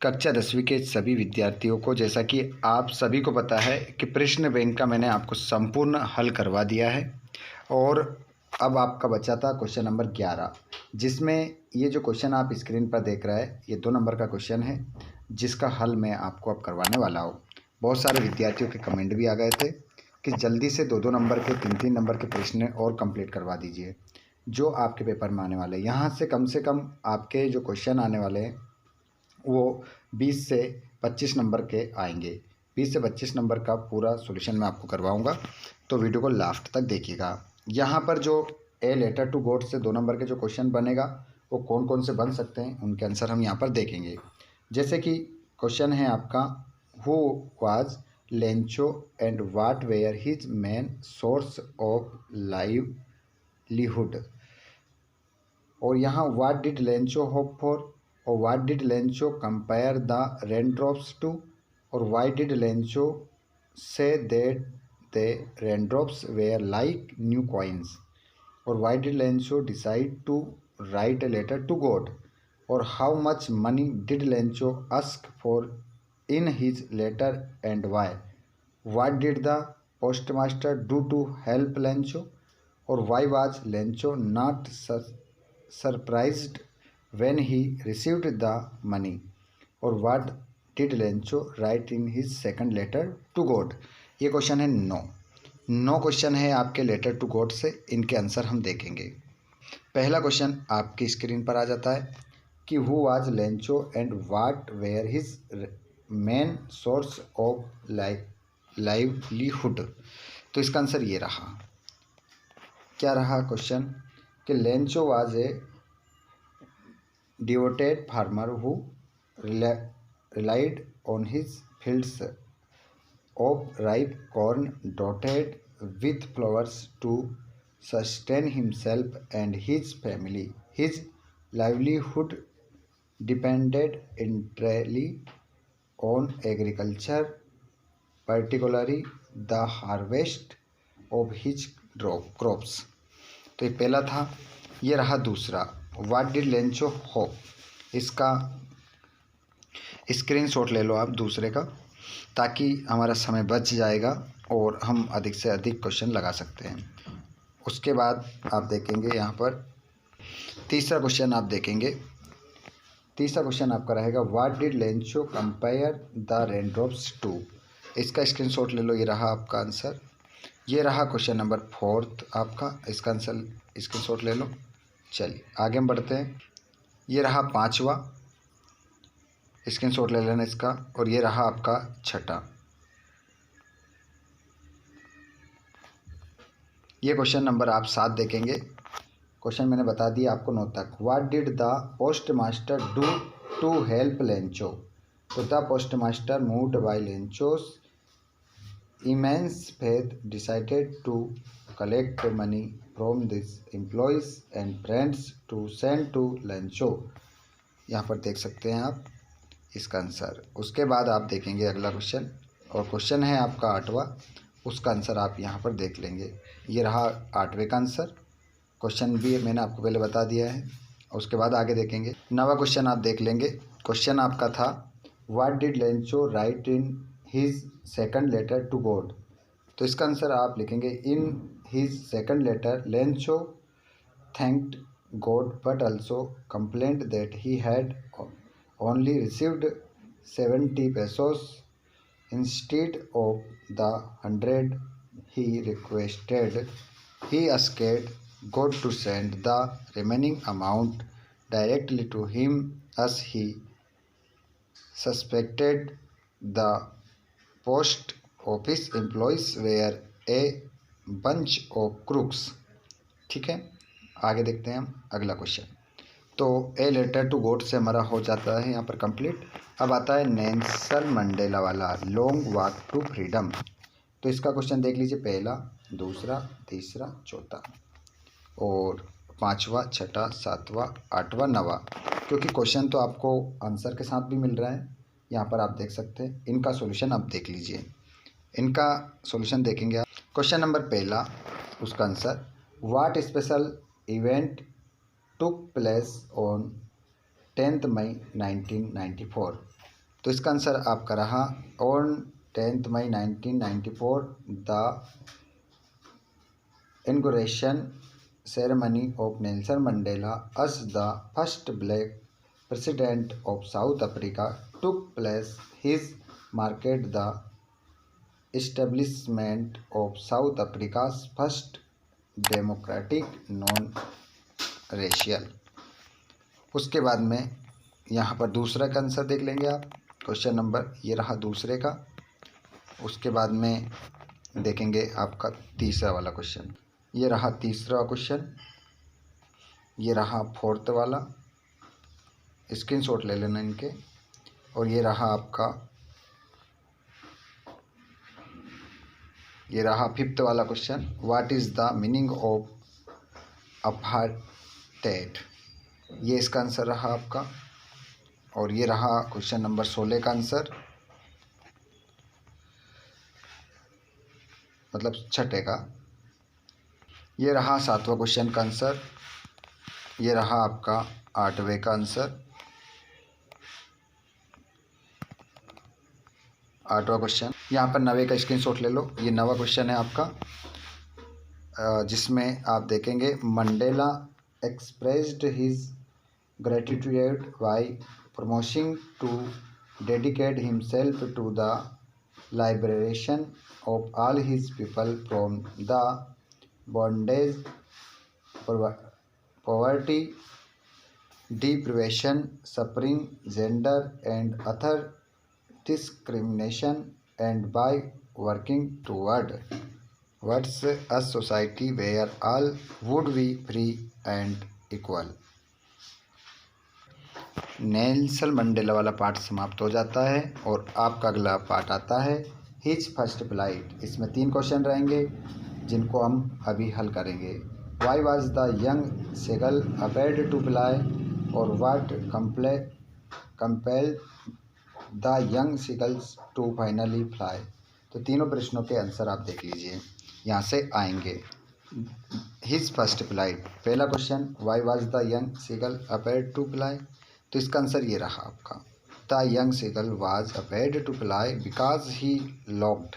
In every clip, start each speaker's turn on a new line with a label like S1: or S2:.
S1: कक्षा 10वीं के सभी विद्यार्थियों को, जैसा कि आप सभी को पता है कि प्रश्न बैंक का मैंने आपको संपूर्ण हल करवा दिया है और अब आपका बचा था क्वेश्चन नंबर 11, जिसमें ये जो क्वेश्चन आप स्क्रीन पर देख रहे हैं ये 2 नंबर का क्वेश्चन है, जिसका हल मैं आपको अब करवाने वाला हूँ। बहुत सारे विद्यार्थियों के कमेंट भी आ गए थे कि जल्दी से 2-2 नंबर के 3-3 नंबर के प्रश्न और कंप्लीट करवा दीजिए जो आपके पेपर में आने वाले हैं। यहाँ से कम आपके जो क्वेश्चन आने वाले हैं वो 20 से 25 नंबर के आएंगे। 20 से 25 नंबर का पूरा सॉल्यूशन मैं आपको करवाऊंगा, तो वीडियो को लास्ट तक देखिएगा। यहाँ पर जो ए लेटर टू गॉड से 2 नंबर के जो क्वेश्चन बनेगा वो कौन कौन से बन सकते हैं, उनके आंसर हम यहाँ पर देखेंगे। जैसे कि क्वेश्चन है आपका, who was Lencho and what were his main source of livelihood, और यहाँ what did Lencho hope for, और what did Lencho compare the raindrops to, और why did Lencho say that the raindrops were like new coins, और why did Lencho decide to write a letter to God, और how much money did Lencho ask for in his letter and why, what did the postmaster do to help Lencho, और why was Lencho not surprised when he received the money, और what did Lencho write in his second letter to God। ये question है 9 question है आपके letter to God से, इनके answer हम देखेंगे। पहला क्वेश्चन आपकी स्क्रीन पर आ जाता है कि who was Lencho and what were his main source of livelihood, तो इसका आंसर ये रहा। क्या रहा क्वेश्चन कि Lencho was a devoted farmer who relied on his fields of ripe corn dotted with flowers to sustain himself and his family. His livelihood depended entirely on agriculture, particularly the harvest of his crops। तो ये पहला था। ये रहा दूसरा, what did Lencho हो, इसका screenshot ले लो आप दूसरे का, ताकि हमारा समय बच जाएगा और हम अधिक से अधिक क्वेश्चन लगा सकते हैं। उसके बाद आप देखेंगे यहाँ पर तीसरा क्वेश्चन आप देखेंगे। तीसरा क्वेश्चन आपका रहेगा what did Lencho compare the raindrops to, इसका स्क्रीनशॉट ले लो। ये रहा आपका आंसर। ये रहा क्वेश्चन नंबर 4 आपका, इसका आंसर स्क्रीनशॉट ले लो। चलिए आगे हम बढ़ते हैं। ये रहा 5वां, स्क्रीनशॉट ले लेना इसका, और ये रहा आपका 6ठा। ये क्वेश्चन नंबर आप 7 देखेंगे। क्वेश्चन मैंने बता दिया आपको 9 तक। What did the postmaster do to help Lencho, तो the postmaster moved by Lencho's immense faith decided to collect money from these employees and friends to send to Lencho. यहाँ पर देख सकते हैं आप इसका आंसर। उसके बाद आप देखेंगे अगला क्वेश्चन, और क्वेश्चन है आपका 8वां, उसका आंसर आप यहाँ पर देख लेंगे। ये रहा 8वें का आंसर। क्वेश्चन भी मैंने आपको पहले बता दिया है। उसके बाद आगे देखेंगे 9वां क्वेश्चन आप देख लेंगे। क्वेश्चन आपका था what did Lencho write in his second letter to God, तो इसका आंसर आप लिखेंगे in his second letter Lencho thanked God but also complaint that he had only received 70 pesos instead of the 100 he requested. He asked God to send the remaining amount directly to him as he suspected the post office employees were a bunch of crooks. ठीक है, आगे देखते हैं हम अगला question. तो ए letter to God से हमारा हो जाता है यहाँ पर कंप्लीट। अब आता है नेल्सन मंडेला वाला लॉन्ग वॉक टू फ्रीडम, तो इसका क्वेश्चन देख लीजिए। पहला, दूसरा, तीसरा, चौथा, और 5वां, 6ठा, 7वां, 8वां, 9वां, क्योंकि क्वेश्चन तो आपको आंसर के साथ भी मिल रहा है। यहाँ पर आप देख सकते हैं। इनका सॉल्यूशन आप देख लीजिए। इनका सॉल्यूशन देखेंगे आप। क्वेश्चन नंबर पहला, उसका answer what special event took place on 10 मई 1994, तो इसका आंसर आपका रहा ऑन 10 मई 1994 the inauguration ceremony of Nelson Mandela as the first black president of South Africa took place. His marked the establishment of South Africa's first democratic non-racial। उसके बाद में यहाँ पर दूसरा का आंसर देख लेंगे आप। क्वेश्चन नंबर ये रहा दूसरे का। उसके बाद में देखेंगे आपका तीसरा वाला क्वेश्चन। ये रहा तीसरा क्वेश्चन, ये रहा फोर्थ वाला, स्क्रीनशॉट ले लेना इनके। और ये रहा आपका, ये रहा फिफ्थ वाला question, what is the meaning of apartheid. ये इसका आंसर रहा आपका। और ये रहा क्वेश्चन नंबर 16 का आंसर, मतलब छठे का। ये रहा सातवां क्वेश्चन का आंसर। ये रहा आपका 8वें का आंसर, 8वां क्वेश्चन। यहाँ पर 9वें का स्क्रीनशॉट ले लो। ये 9वां क्वेश्चन है आपका, जिसमें आप देखेंगे Mandela expressed his gratitude by promising to dedicate himself to the liberation of all his people from the bondage, poverty, deprivation, suffering, gender and other discrimination, and by working towards a society where all would be free and equal। Nelson Mandela वाला part समाप्त हो जाता है और आपका अगला part आता है हिज फर्स्ट फ्लाइट। इसमें 3 क्वेश्चन रहेंगे जिनको हम अभी हल करेंगे। Why was the young seagull afraid to fly, और what compel the young seagulls to finally fly. तो तीनों प्रश्नों के आंसर आप देख लीजिए, यहाँ से आएंगे। हिज फर्स्ट फ्लाइट, पहला question, why was the young seagull afraid to fly. तो इसका आंसर ये रहा आपका, the young seagull was afraid to fly because he lacked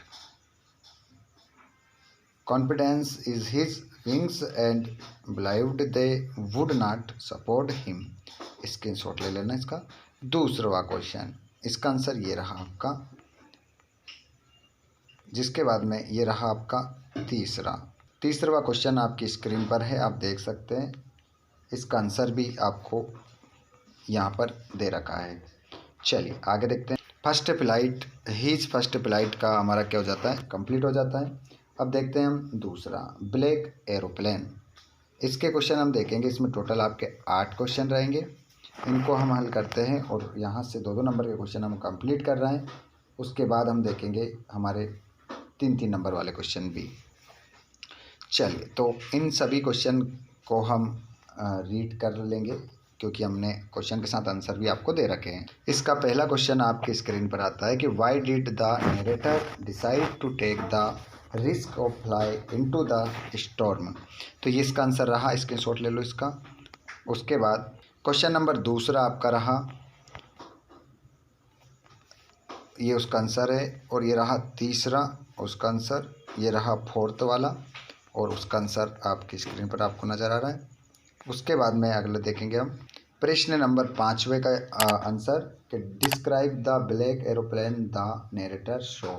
S1: confidence is his wings and believed they would not support him. Screenshot ले लेना इसका। दूसरा question, इसका आंसर ये रहा आपका, जिसके बाद में ये रहा आपका तीसरा क्वेश्चन आपकी स्क्रीन पर है, आप देख सकते हैं। इसका आंसर भी आपको यहाँ पर दे रखा है। चलिए आगे देखते हैं। First flight, his first flight का हमारा क्या हो जाता है, कंप्लीट हो जाता है। अब देखते हैं हम दूसरा, ब्लैक एरोप्लेन। इसके क्वेश्चन हम देखेंगे। इसमें टोटल आपके 8 क्वेश्चन रहेंगे, इनको हम हल करते हैं और यहाँ से 2-2 नंबर के क्वेश्चन हम कंप्लीट कर रहे हैं। उसके बाद हम देखेंगे हमारे 3-3 नंबर वाले क्वेश्चन भी। चलिए, तो इन सभी क्वेश्चन को हम रीड कर लेंगे क्योंकि हमने क्वेश्चन के साथ आंसर भी आपको दे रखे हैं। इसका पहला क्वेश्चन आपकी स्क्रीन पर आता है कि why did the narrator decide to take the risk of fly into the storm. तो ये इसका आंसर रहा, स्क्रीनशॉट ले लो इसका। उसके बाद क्वेश्चन नंबर दूसरा आपका रहा, ये उसका आंसर है। और ये रहा तीसरा, उसका आंसर। ये रहा फोर्थ वाला और उसका आंसर आपकी स्क्रीन पर आपको नज़र आ रहा है। उसके बाद में अगले देखेंगे हम प्रश्न नंबर 5वें का आंसर कि describe the black aeroplane the narrator saw.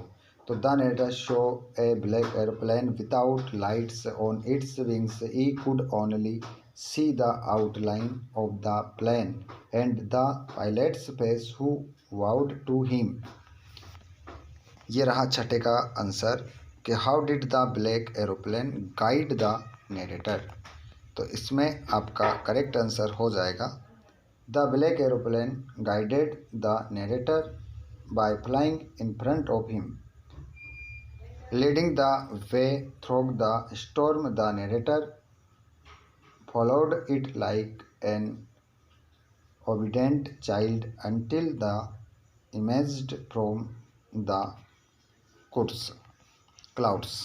S1: तो the narrator saw a black aeroplane without lights on its wings, he could only see the outline of the plane and the pilot's face who waved to him. ये रहा छठे का answer कि how did the black aeroplane guide the narrator. तो इसमें आपका correct answer हो जाएगा, the black aeroplane guided the narrator by flying in front of him, leading the way through the storm. The narrator followed it like an obedient child until the emerged from the clouds।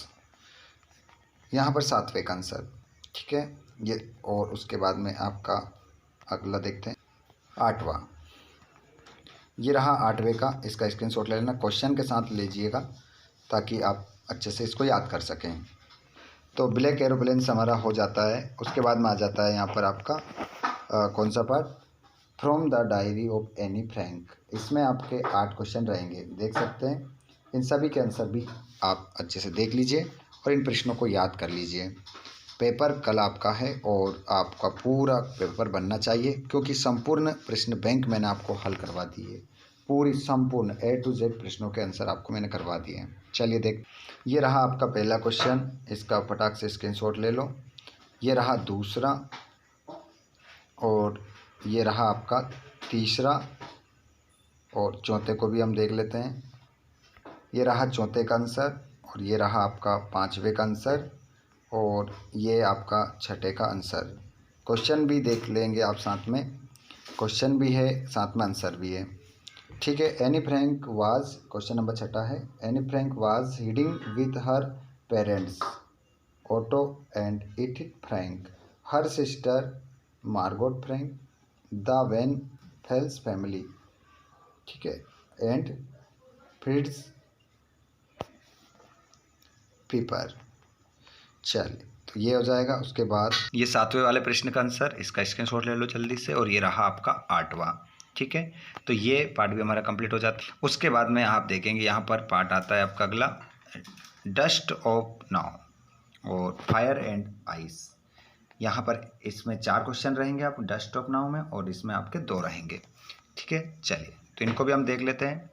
S1: यहाँ पर 7वें का answer, ठीक है ये। और उसके बाद में आपका अगला देखते हैं 8वां। ये रहा 8वें का, इसका स्क्रीनशॉट ले लेना, क्वेश्चन के साथ लीजिएगा ताकि आप अच्छे से इसको याद कर सकें। तो ब्लैक एरोप्लेन से हमारा हो जाता है। उसके बाद में आ जाता है यहाँ पर आपका कौन सा part, from the diary of Anne Frank. इसमें आपके 8 क्वेश्चन रहेंगे, देख सकते हैं। इन सभी के आंसर भी आप अच्छे से देख लीजिए और इन प्रश्नों को याद कर लीजिए। पेपर कल आपका है और आपका पूरा पेपर बनना चाहिए, क्योंकि संपूर्ण प्रश्न बैंक मैंने आपको हल करवा दी है। पूरी संपूर्ण A to Z प्रश्नों के आंसर आपको मैंने करवा दिए हैं। चलिए देख, ये रहा आपका पहला क्वेश्चन, इसका फटाक से स्क्रीनशॉट ले लो। ये रहा दूसरा और ये रहा आपका तीसरा, और चौथे को भी हम देख लेते हैं। ये रहा चौथे का आंसर और ये रहा आपका 5वें का आंसर और ये आपका 6ठे का आंसर। क्वेश्चन भी देख लेंगे आप साथ में, क्वेश्चन भी है साथ में आंसर भी है, ठीक है। Anne Frank was, question number 6 है, Anne Frank was reading with her parents Otto and Edith Frank, her sister Margot Frank, the Van Pels family, ठीक है, एंड फ्रिड्स पीपर। चलिए, तो ये हो जाएगा। उसके बाद ये 7वें वाले प्रश्न का आंसर, इसका स्क्रीनशॉट ले लो जल्दी से, और ये रहा आपका 8वां, ठीक है। तो ये पार्ट भी हमारा कंप्लीट हो जाता है। उसके बाद में आप देखेंगे यहाँ पर पार्ट आता है आपका अगला, डस्ट ऑफ नाउ और फायर एंड आइस। यहाँ पर इसमें 4 क्वेश्चन रहेंगे आप डस्ट ऑफ नाउ में, और इसमें आपके 2 रहेंगे, ठीक है। चलिए, तो इनको भी हम देख लेते हैं।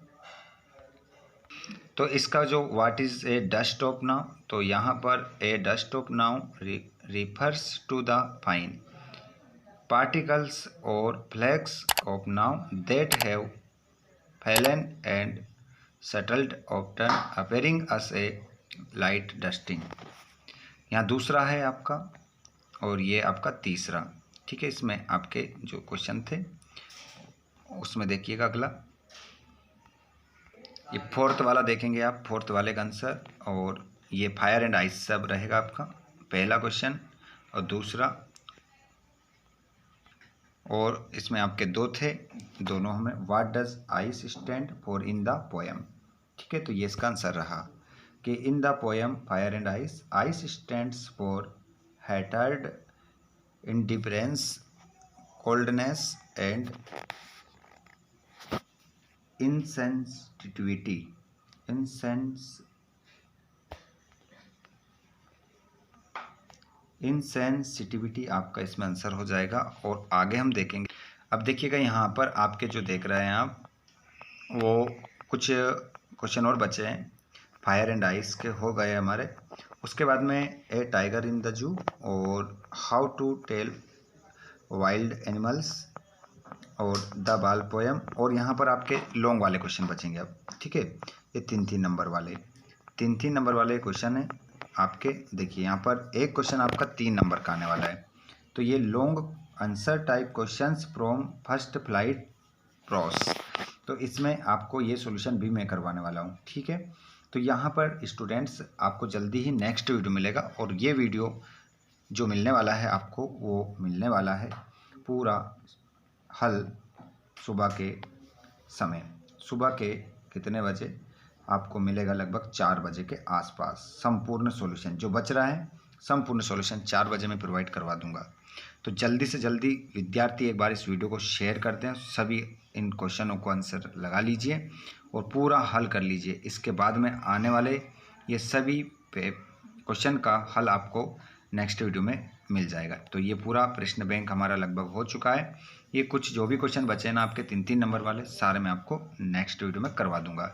S1: तो इसका जो what is a dust of snow, तो यहाँ पर a dust of snow refers to the fine particles और flakes of snow that have fallen and settled often appearing as a light dusting. यहाँ दूसरा है आपका और ये आपका तीसरा, ठीक है। इसमें आपके जो क्वेश्चन थे उसमें देखिएगा अगला, ये 4th वाला देखेंगे आप, 4th वाले का आंसर, और ये फायर एंड आइस सब रहेगा आपका पहला क्वेश्चन और दूसरा, और इसमें आपके 2 थे, दोनों हमें what does ice stand for in the poem, ठीक है। तो ये इसका आंसर रहा कि in the poem fire and ice, ice stands for hatred indifference coldness and insensitivity, insensitivity आपका इसमें आंसर हो जाएगा। और आगे हम देखेंगे, अब देखिएगा यहाँ पर आपके जो देख रहे हैं आप, वो कुछ क्वेश्चन और बचे हैं। फायर एंड आइस के हो गए हमारे। उसके बाद में ए टाइगर इन द जू और how to tell wild animals और द बाल पोएम, और यहाँ पर आपके लॉन्ग वाले क्वेश्चन बचेंगे अब, ठीक है। ये 3-3 नंबर वाले, 3-3 नंबर वाले क्वेश्चन हैं आपके। देखिए यहाँ पर एक क्वेश्चन आपका 3 नंबर का आने वाला है। तो ये long answer type questions from first flight pros, तो इसमें आपको ये सॉल्यूशन भी मैं करवाने वाला हूँ, ठीक है। तो यहाँ पर स्टूडेंट्स आपको जल्दी ही नेक्स्ट वीडियो मिलेगा, और ये वीडियो जो मिलने वाला है आपको, वो मिलने वाला है पूरा हल सुबह के समय, सुबह के कितने बजे आपको मिलेगा, लगभग 4 बजे के आसपास। संपूर्ण सॉल्यूशन जो बच रहा है, संपूर्ण सॉल्यूशन 4 बजे मैं प्रोवाइड करवा दूंगा। तो जल्दी से जल्दी विद्यार्थी एक बार इस वीडियो को शेयर कर दें, सभी इन क्वेश्चनों को आंसर लगा लीजिए और पूरा हल कर लीजिए। इसके बाद में आने वाले ये सभी क्वेश्चन का हल आपको नेक्स्ट वीडियो में मिल जाएगा। तो ये पूरा प्रश्न बैंक हमारा लगभग हो चुका है। ये कुछ जो भी क्वेश्चन बचे हैं ना आपके 3-3 नंबर वाले, सारे मैं आपको नेक्स्ट वीडियो में करवा दूंगा।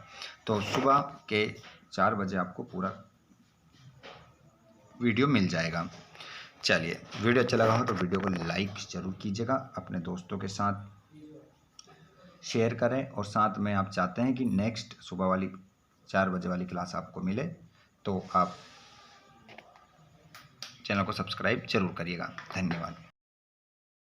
S1: तो सुबह के 4 बजे आपको पूरा वीडियो मिल जाएगा। चलिए, वीडियो अच्छा लगा हो तो वीडियो को लाइक ज़रूर कीजिएगा, अपने दोस्तों के साथ शेयर करें, और साथ में आप चाहते हैं कि नेक्स्ट सुबह वाली 4 बजे वाली क्लास आपको मिले तो आप चैनल को सब्सक्राइब जरूर करिएगा। धन्यवाद।